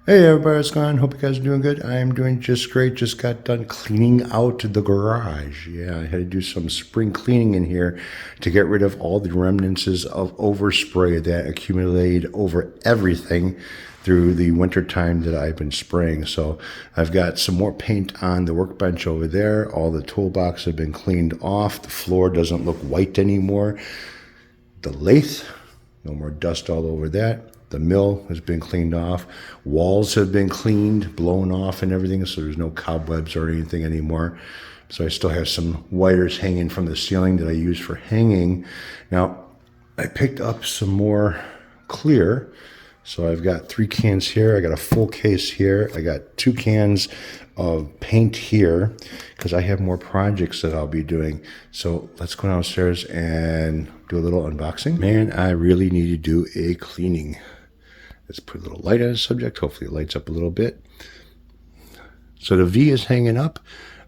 Hey everybody, what's going on? Hope you guys are doing good. I'm doing just great. Just got done cleaning out the garage. Yeah, I had to do some spring cleaning in here to get rid of all the remnants of overspray that accumulated over everything through the winter time that I've been spraying. So I've got some more paint on the workbench over there. All the toolbox have been cleaned off. The floor doesn't look white anymore. The lathe, no more dust all over that. The mill has been cleaned off. Walls have been cleaned, blown off and everything, so there's no cobwebs or anything anymore. So I still have some wires hanging from the ceiling that I use for hanging. Now, I picked up some more clear. So I've got 3 cans here. I got a full case here. I got 2 cans of paint here because I have more projects that I'll be doing. So let's go downstairs and do a little unboxing. Man, I really need to do a cleaning. Let's put a little light on the subject. Hopefully it lights up a little bit. So the V is hanging up.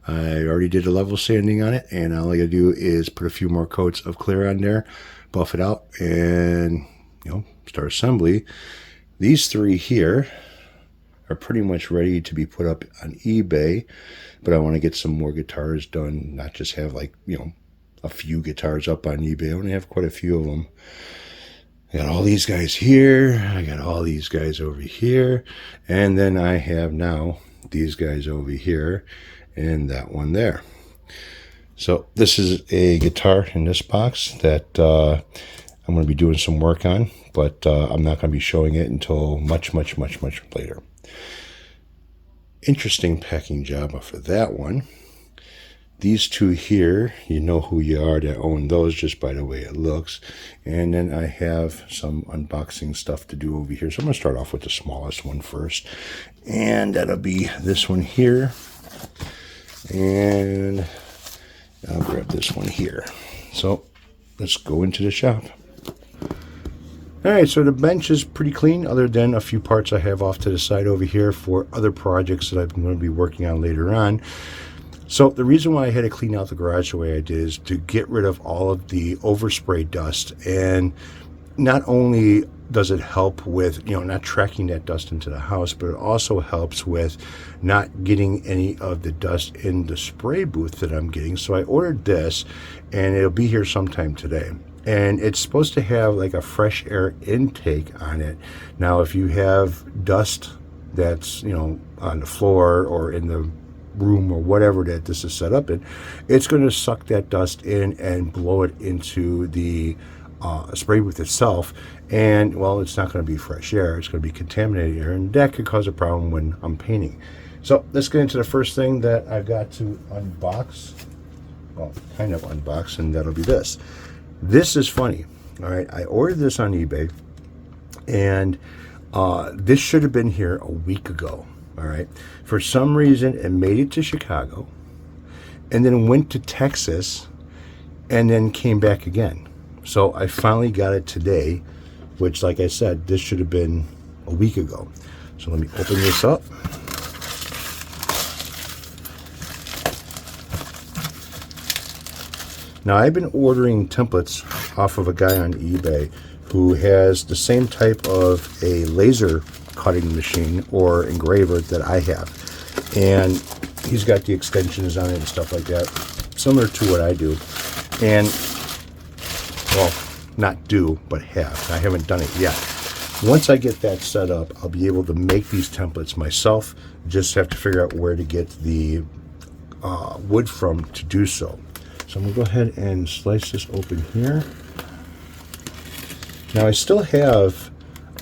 I already did a level sanding on it, and all I gotta do is put a few more coats of clear on there, buff it out, and start assembly. These 3 here are pretty much ready to be put up on eBay, but I want to get some more guitars done, not just have a few guitars up on eBay. I only have quite a few of them. I got all these guys here, I got all these guys over here, and then I have now these guys over here and that one there. So this is a guitar in this box that I'm going to be doing some work on, but I'm not going to be showing it until much later. Interesting packing job for that one. These 2 here, you know who you are that own those just by the way it looks. And then I have some unboxing stuff to do over here. So I'm going to start off with the smallest one first. And that'll be this one here. And I'll grab this one here. So let's go into the shop. Alright, so the bench is pretty clean other than a few parts I have off to the side over here for other projects that I'm going to be working on later on. So the reason why I had to clean out the garage the way I did is to get rid of all of the overspray dust. And not only does it help with, not tracking that dust into the house, but it also helps with not getting any of the dust in the spray booth that I'm getting. So I ordered this, and it'll be here sometime today. And it's supposed to have like a fresh air intake on it. Now, if you have dust that's, on the floor or in the room or whatever that this is set up in, it's going to suck that dust in and blow it into the spray booth itself. And, well, it's not going to be fresh air. It's going to be contaminated air, and that could cause a problem when I'm painting. So let's get into the first thing that I've got to unbox. Well, kind of unbox, and that'll be this. This is funny. All right, I ordered this on eBay, and this should have been here a week ago. All right, for some reason it made it to Chicago, and then went to Texas, and then came back again. So I finally got it today, which, like I said, this should have been a week ago. So let me open this up. Now, I've been ordering templates off of a guy on eBay who has the same type of a laser cutting machine or engraver that I have. And he's got the extensions on it and stuff like that, similar to what I do. And, well, not do, but have. I haven't done it yet. Once I get that set up, I'll be able to make these templates myself. Just have to figure out where to get the wood from to do so. So I'm going to go ahead and slice this open here. Now, I still have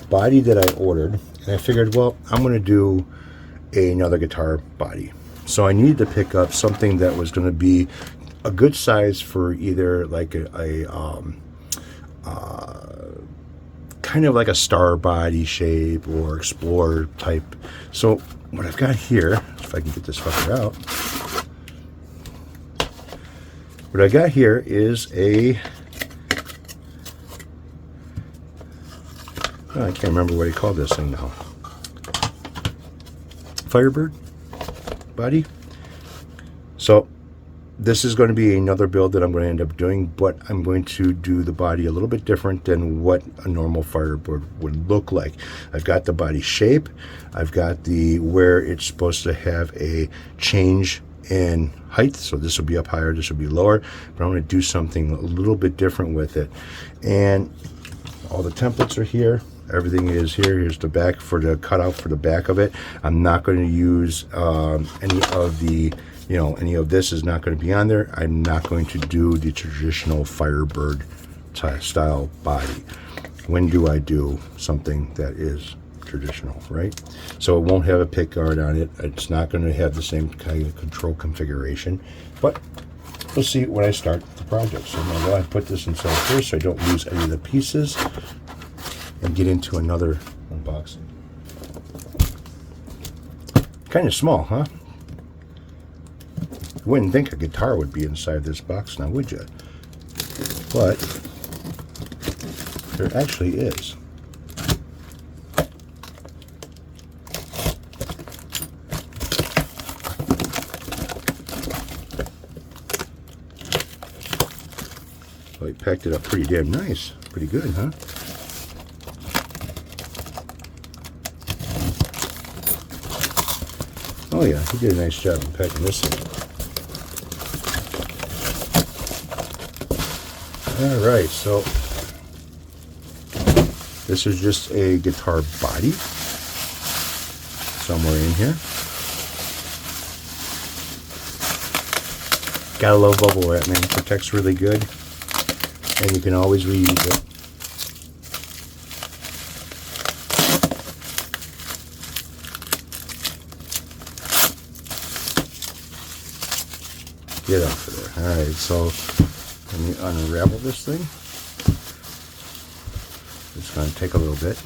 a body that I ordered, and I figured, well, I'm going to do another guitar body. So I needed to pick up something that was going to be a good size for either like a kind of like a star body shape or Explorer type. So what I've got here, if I can get this fucker out, what I got here is I can't remember what he called this thing now. Firebird body. So this is going to be another build that I'm going to end up doing, but I'm going to do the body a little bit different than what a normal Firebird would look like. I've got the body shape, I've got the where it's supposed to have a change in height, so this will be up higher, this will be lower, but I'm going to do something a little bit different with it. And all the templates are here, everything is here. Here's the back for the cutout for the back of it. I'm not going to use any of the, any of this is not going to be on there. I'm not going to do the traditional Firebird style body. When do I do something that is traditional, right? So it won't have a pick guard on it. It's not going to have the same kind of control configuration, but we'll see when I start the project. So I'm going to go ahead and put this inside first so I don't lose any of the pieces and get into another unboxing. Kind of small, huh? You wouldn't think a guitar would be inside this box now, would you? But there actually is. Well, he packed it up pretty damn nice. Pretty good, huh? Oh yeah, he did a nice job in packing this in. Alright, so this is just a guitar body somewhere in here. Gotta love bubble wrap, man. Protects really good, and you can always reuse it. Get off of there. Alright, so let me unravel this thing. It's going to take a little bit.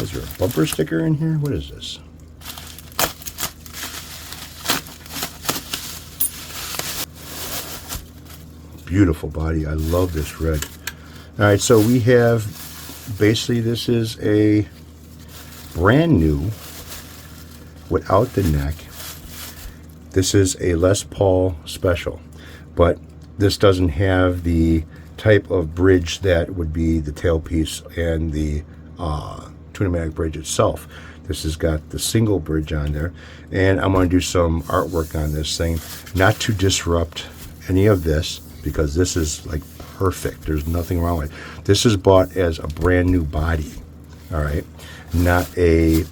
Is there a bumper sticker in here? What is this? Beautiful body. I love this red. Alright, so we have, basically this is a brand new without the neck. This is a Les Paul special, but this doesn't have the type of bridge that would be the tailpiece and the Tune-O-Matic bridge itself. This has got the single bridge on there, and I'm going to do some artwork on this thing, not to disrupt any of this, because this is like perfect. There's nothing wrong with it. This is bought as a brand new body. All right, not a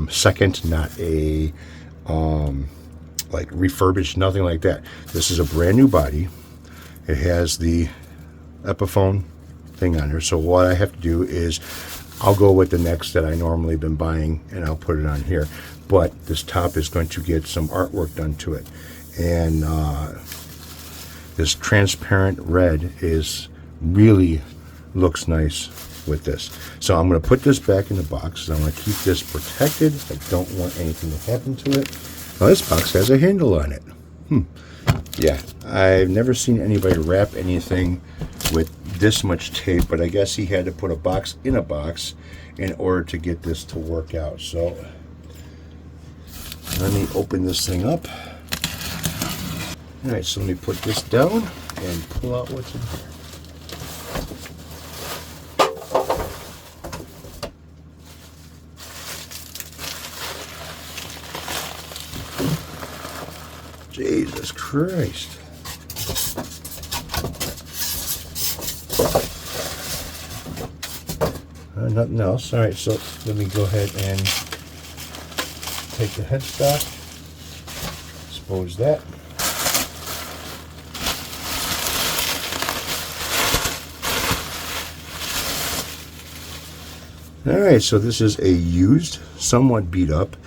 second, not a like refurbished, nothing like that. This is a brand new body. It has the Epiphone thing on there. So what I have to do is I'll go with the necks that I normally been buying, and I'll put it on here. But this top is going to get some artwork done to it, and this transparent red is really looks nice with this. So I'm going to put this back in the box. I'm going to keep this protected. I don't want anything to happen to it. Now this box has a handle on it. Yeah, I've never seen anybody wrap anything with this much tape, but I guess he had to put a box in a box in order to get this to work out. So let me open this thing up. All right, so let me put this down and pull out what's in here. Jesus Christ. Nothing else. All right, so let me go ahead and take the headstock, expose that. All right, so this is a used, somewhat beat up.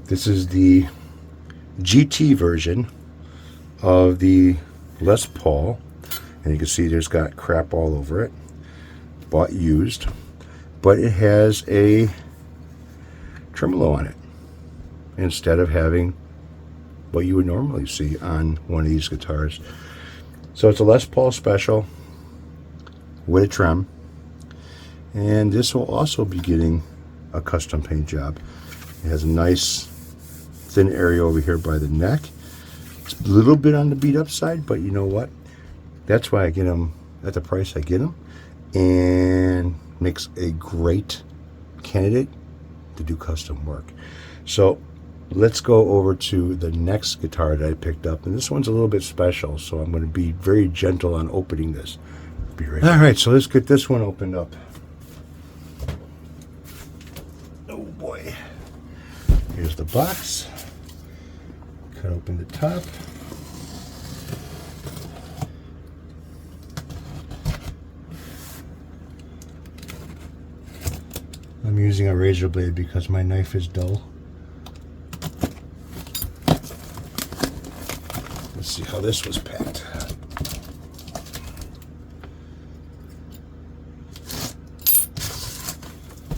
This is the GT version of the Les Paul, and you can see there's got crap all over it. Bought used, but it has a tremolo on it instead of having what you would normally see on one of these guitars. So it's a Les Paul special with a trem, and this will also be getting a custom paint job. It has a nice thin area over here by the neck. It's a little bit on the beat up side, but you know what? That's why I get them at the price I get them, and makes a great candidate to do custom work. So let's go over to the next guitar that I picked up, and this one's a little bit special, so I'm going to be very gentle on opening this. Be right back. All right, so let's get this one opened up. Oh boy. Here's the box. Cut open the top. I'm using a razor blade because my knife is dull. Let's see how this was packed.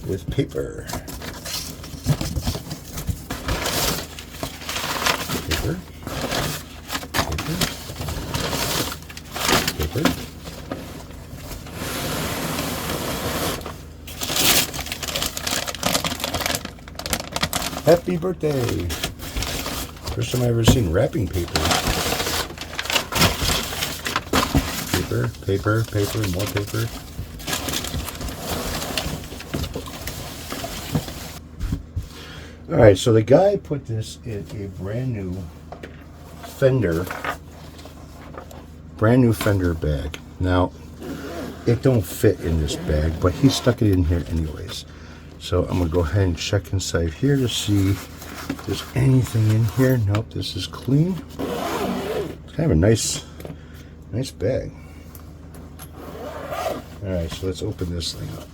With paper. Paper. Paper. Paper. Happy birthday! First time I've ever seen wrapping paper. Paper, paper, paper, more paper. Alright, so the guy put this in a brand new Fender bag. Now, it don't fit in this bag, but he stuck it in here anyways. So I'm going to go ahead and check inside here to see if there's anything in here. Nope, this is clean. It's kind of a nice bag. Alright, so let's open this thing up.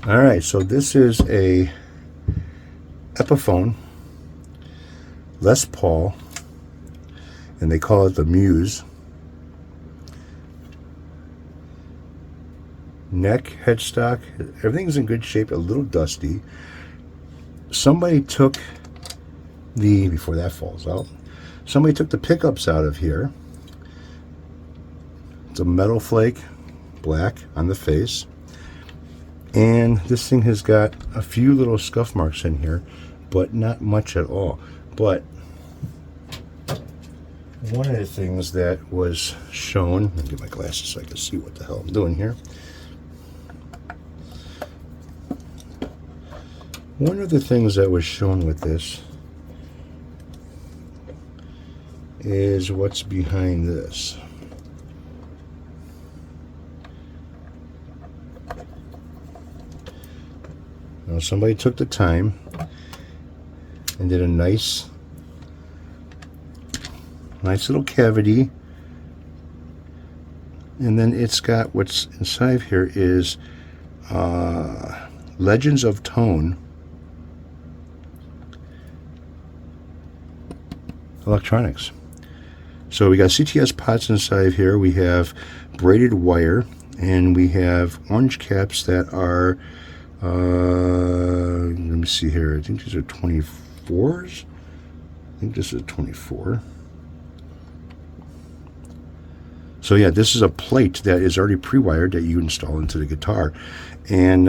Alright, so this is a Epiphone Les Paul, and they call it the Muse. Neck, headstock, everything's in good shape, a little dusty. Somebody took before that falls out, somebody took the pickups out of here. It's a metal flake, black on the face. And this thing has got a few little scuff marks in here, but not much at all. But one of the things that was shown, let me get my glasses so I can see what the hell I'm doing here. One of the things that was shown with this is what's behind this. Now somebody took the time and did a nice little cavity, and then it's got what's inside here is Legends of Tone electronics. So we got CTS pots inside here, we have braided wire, and we have orange caps that are let me see here, I think these are 24s. I think this is a 24. So yeah, this is a plate that is already pre-wired that you install into the guitar, and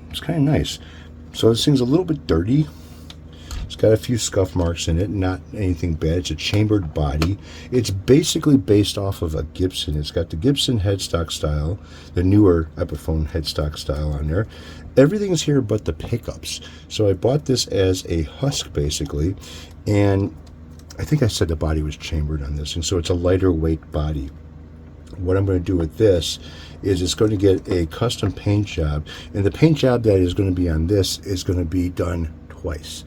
it's kind of nice. So this thing's a little bit dirty. It's got a few scuff marks in it, not anything bad. It's a chambered body. It's basically based off of a Gibson. It's got the Gibson headstock style, the newer Epiphone headstock style on there. Everything's here but the pickups. So I bought this as a husk basically, and I think I said the body was chambered on this thing, so it's a lighter weight body. What I'm going to do with this is it's going to get a custom paint job, and the paint job that is going to be on this is going to be done twice.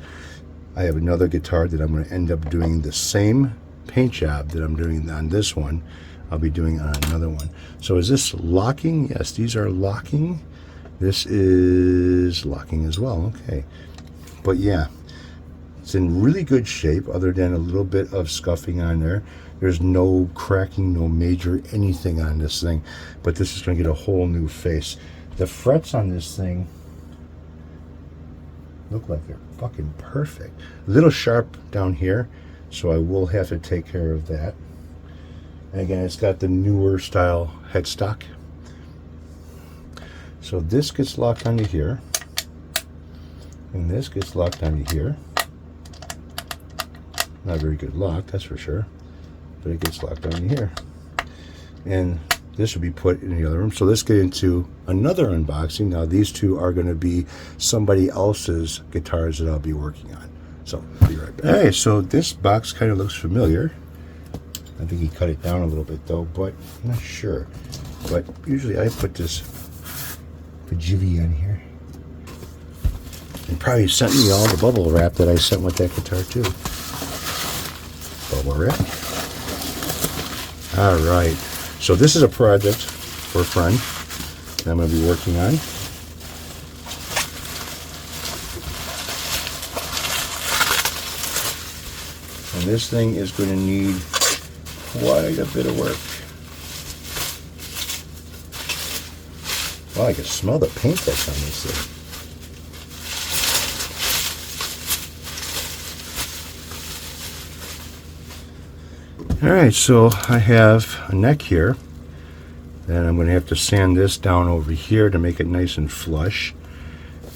I have another guitar that I'm going to end up doing the same paint job that I'm doing on this one. I'll be doing on another one. So is this locking? Yes, these are locking. This is locking as well. Okay. But yeah, it's in really good shape other than a little bit of scuffing on there. There's no cracking, no major anything on this thing. But this is going to get a whole new face. The frets on this thing look like they're fucking perfect. A little sharp down here, so I will have to take care of that. And again, it's got the newer style headstock. So this gets locked onto here, and this gets locked onto here. Not a very good lock, that's for sure, but it gets locked onto here. And this will be put in the other room. So let's get into another unboxing. Now these two are going to be somebody else's guitars that I'll be working on. So I'll be right back. Alright, so this box kind of looks familiar. I think he cut it down a little bit though, but I'm not sure. But usually I put this Pajivy on here. And probably sent me all the bubble wrap that I sent with that guitar too. Bubble wrap. Alright, so this is a project for a friend that I'm going to be working on. And this thing is going to need quite a bit of work. Wow, I can smell the paint that's on this thing. Alright, so I have a neck here, and I'm going to have to sand this down over here to make it nice and flush.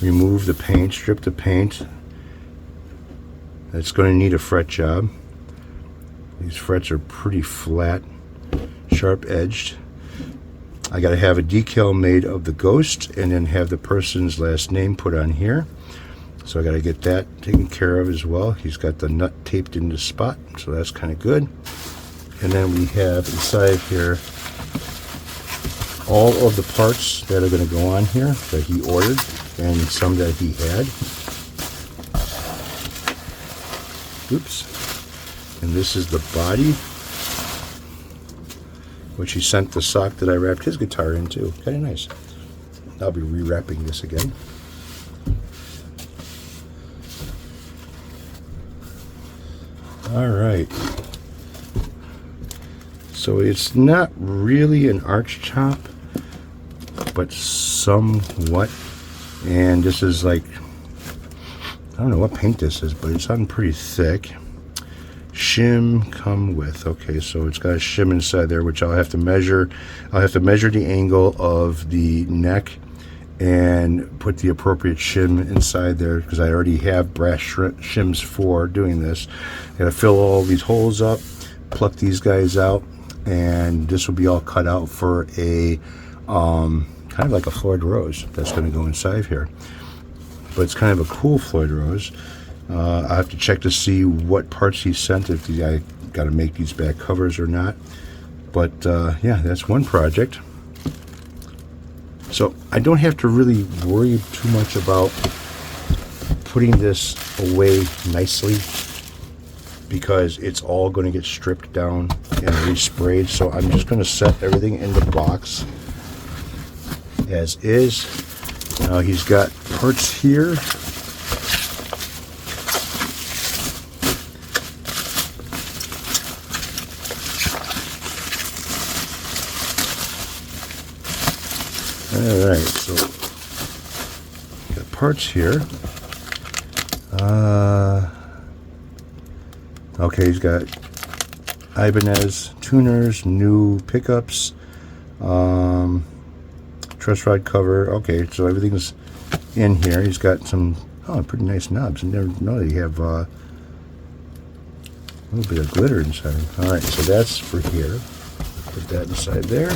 Remove the paint, strip the paint. It's going to need a fret job. These frets are pretty flat, sharp edged. I got to have a decal made of the ghost and then have the person's last name put on here. So I got to get that taken care of as well. He's got the nut taped in the spot, so that's kind of good. And then we have inside here all of the parts that are going to go on here that he ordered and some that he had. Oops. And this is the body, which he sent the sock that I wrapped his guitar into. Kind of nice. I'll be rewrapping this again. Alright, so it's not really an arch top, but somewhat, and this is like, I don't know what paint this is, but it's on pretty thick. Shim come with, okay, so it's got a shim inside there, which I'll have to measure. I'll have to measure the angle of the neck and put the appropriate shim inside there, because I already have brass shims for doing this. I gotta fill all these holes up, pluck these guys out, and this will be all cut out for a kind of like a Floyd Rose that's going to go inside here. But it's kind of a cool Floyd Rose. I have to check to see what parts he sent, if I got to make these back covers or not. But yeah, that's one project. So I don't have to really worry too much about putting this away nicely, because it's all going to get stripped down and resprayed. So I'm just going to set everything in the box as is. Now he's got parts here. Alright, so got parts here. Okay, he's got Ibanez tuners, new pickups, truss rod cover. Okay, so everything's in here. He's got some pretty nice knobs. I never know that you have a little bit of glitter inside. Alright, so that's for here. Put that inside there.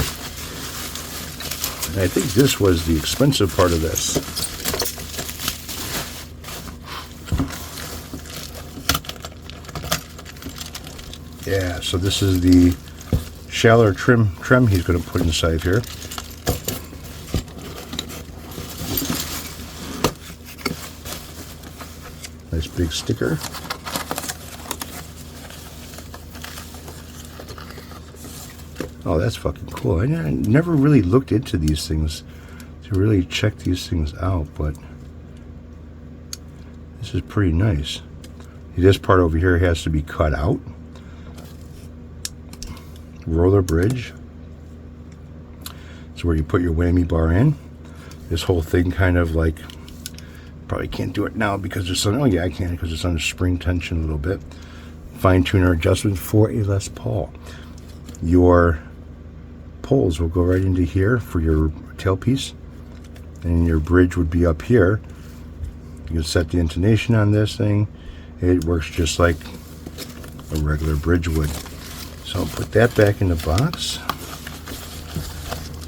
And I think this was the expensive part of this. Yeah, so this is the shallower trim he's going to put inside here. Nice big sticker. Oh, that's fucking cool. I never really looked into these things to really check these things out, but this is pretty nice. This part over here has to be cut out. Roller bridge. It's where you put your whammy bar in. This whole thing kind of like, probably can't do it now because it's on, oh yeah, I can, because it's under spring tension a little bit. Fine tuner adjustment for a Les Paul. Your poles will go right into here for your tailpiece. and your bridge would be up here. You can set the intonation on this thing. It works just like a regular bridge would. So I'll put that back in the box.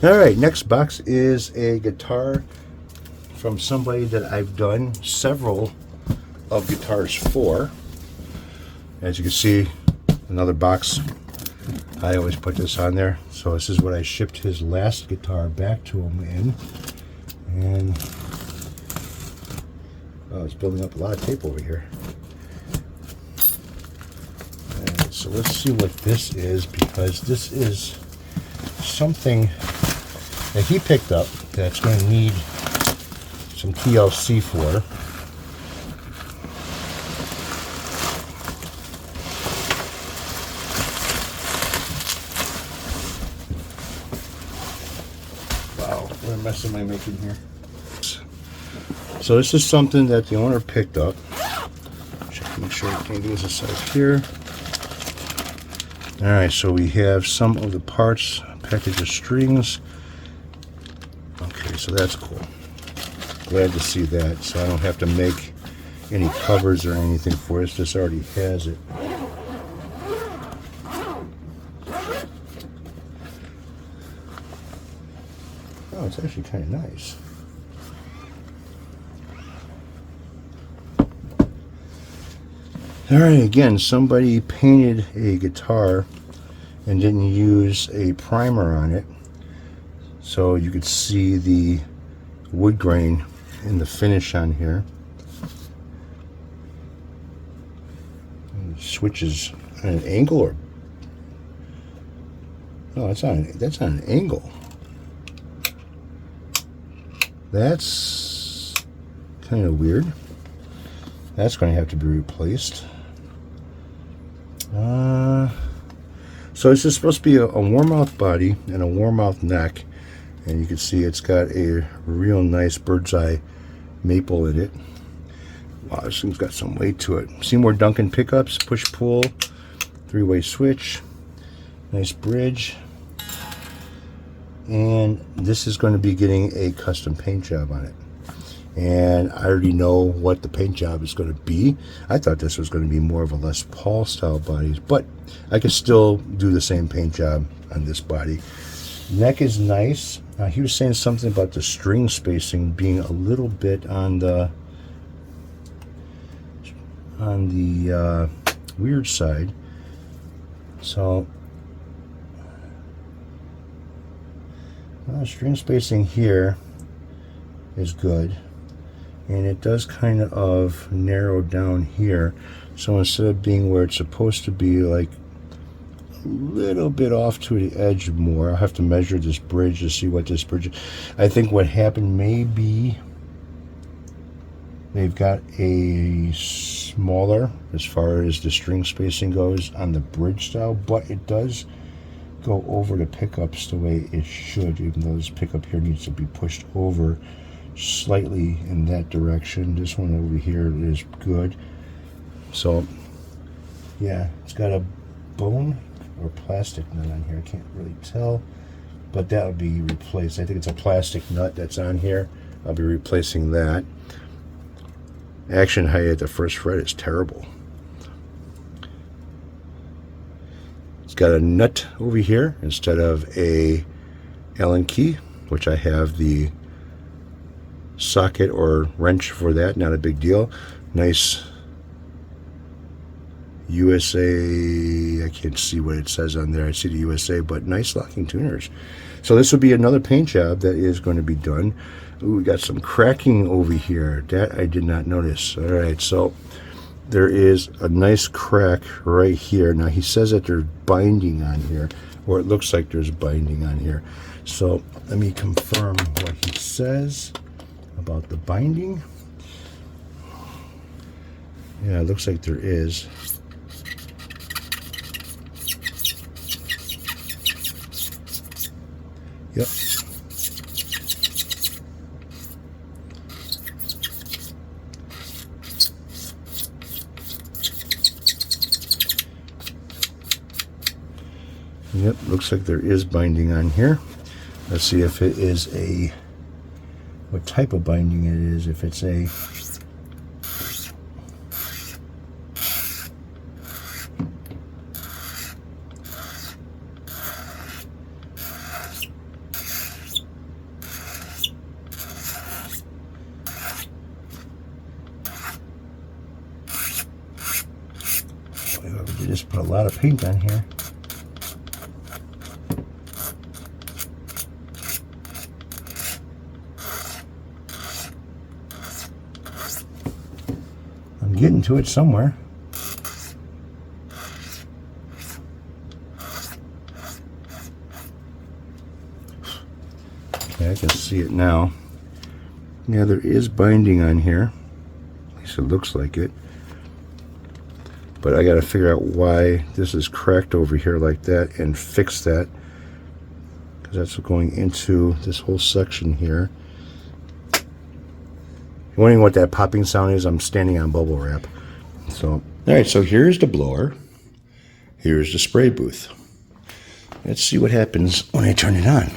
Alright, next box is a guitar from somebody that I've done several of guitars for. As you can see, another box. I always put this on there. So this is what I shipped his last guitar back to him in. And oh, it's building up a lot of tape over here. And so let's see what this is, because this is something that he picked up that's going to need some TLC for. Wow, what a mess am I making here? So this is something that the owner picked up. Check to make sure everything goes aside here. Alright, so we have some of the parts, a package of strings. Okay, so that's cool. Glad to see that, so I don't have to make any covers or anything for it. This already has it. Oh, it's actually kind of nice. Alright, again, somebody painted a guitar and didn't use a primer on it, so you could see the wood grain in the finish on here. And the switch is on an angle, or no, that's on an angle. That's kind of weird. That's going to have to be replaced. So this is supposed to be a warm mouth body and a warm mouth neck, and you can see it's got a real nice bird's eye maple in it. Wow, this thing's got some weight to it. Seymour Duncan pickups, push pull, 3-way switch, nice bridge, and this is going to be getting a custom paint job on it. And I already know what the paint job is going to be. I thought this was going to be more of a Les Paul style body, but I can still do the same paint job on this body. Neck is nice. He was saying something about the string spacing being a little bit on the weird side. So string spacing here is good. And it does kind of narrow down here. So instead of being where it's supposed to be, like a little bit off to the edge more, I'll have to measure this bridge to see what this bridge is. I think what happened may be they've got a smaller, as far as the string spacing goes, on the bridge style, but it does go over the pickups the way it should, even though this pickup here needs to be pushed over slightly in that direction. This one over here is good. So yeah, it's got a bone or plastic nut on here. I can't really tell, but that would be replaced. I think it's a plastic nut that's on here. I'll be replacing that. Action height at the first fret is terrible. It's got a nut over here instead of a Allen key, which I have the socket or wrench for that, not a big deal. Nice USA, I can't see what it says on there. I see the USA, but nice locking tuners. So this will be another paint job that is going to be done. Ooh, we got some cracking over here. That I did not notice. All right, so there is a nice crack right here. Now he says that there's binding on here, or it looks like there's binding on here. So let me confirm what he says about the binding. Yeah, it looks like there is. Yep. Yep, looks like there is binding on here. Let's see if it is a what type of binding it is. If it's a we just put a lot of paint on here. I'm getting to it somewhere. Okay, I can see it now. Yeah, there is binding on here. At least it looks like it. But I got to figure out why this is cracked over here like that and fix that, because that's going into this whole section here. If you're wondering what that popping sound is, I'm standing on bubble wrap. So, all right, so here's the blower. Here's the spray booth. Let's see what happens when I turn it on.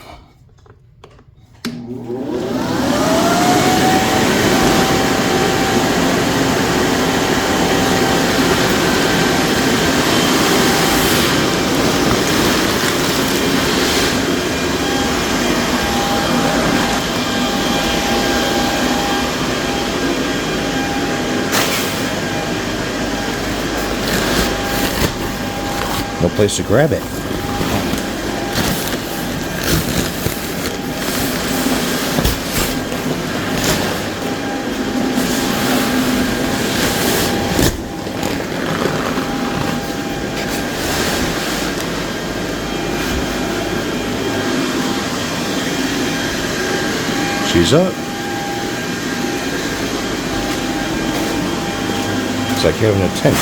No place to grab it. She's up. It's like having a tent.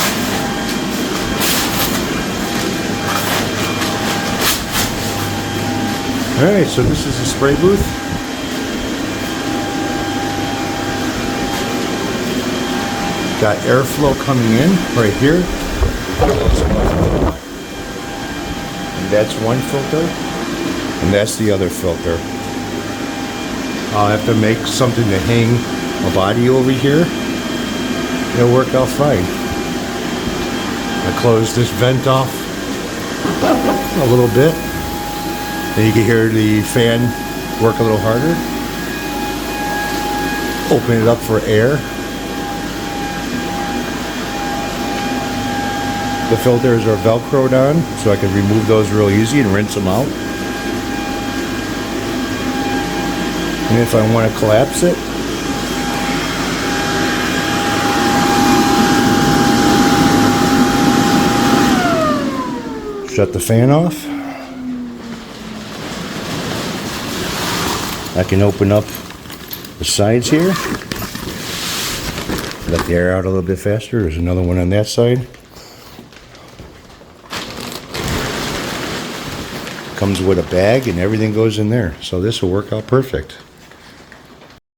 Alright, so this is the spray booth. Got airflow coming in right here. And that's one filter. And that's the other filter. I'll have to make something to hang a body over here. It'll work out fine. I close this vent off a little bit. Then you can hear the fan work a little harder. Open it up for air. The filters are Velcroed on, so I can remove those real easy and rinse them out. And if I want to collapse it, shut the fan off. I can open up the sides here. Let the air out a little bit faster. There's another one on that side. Comes with a bag and everything goes in there. So this will work out perfect.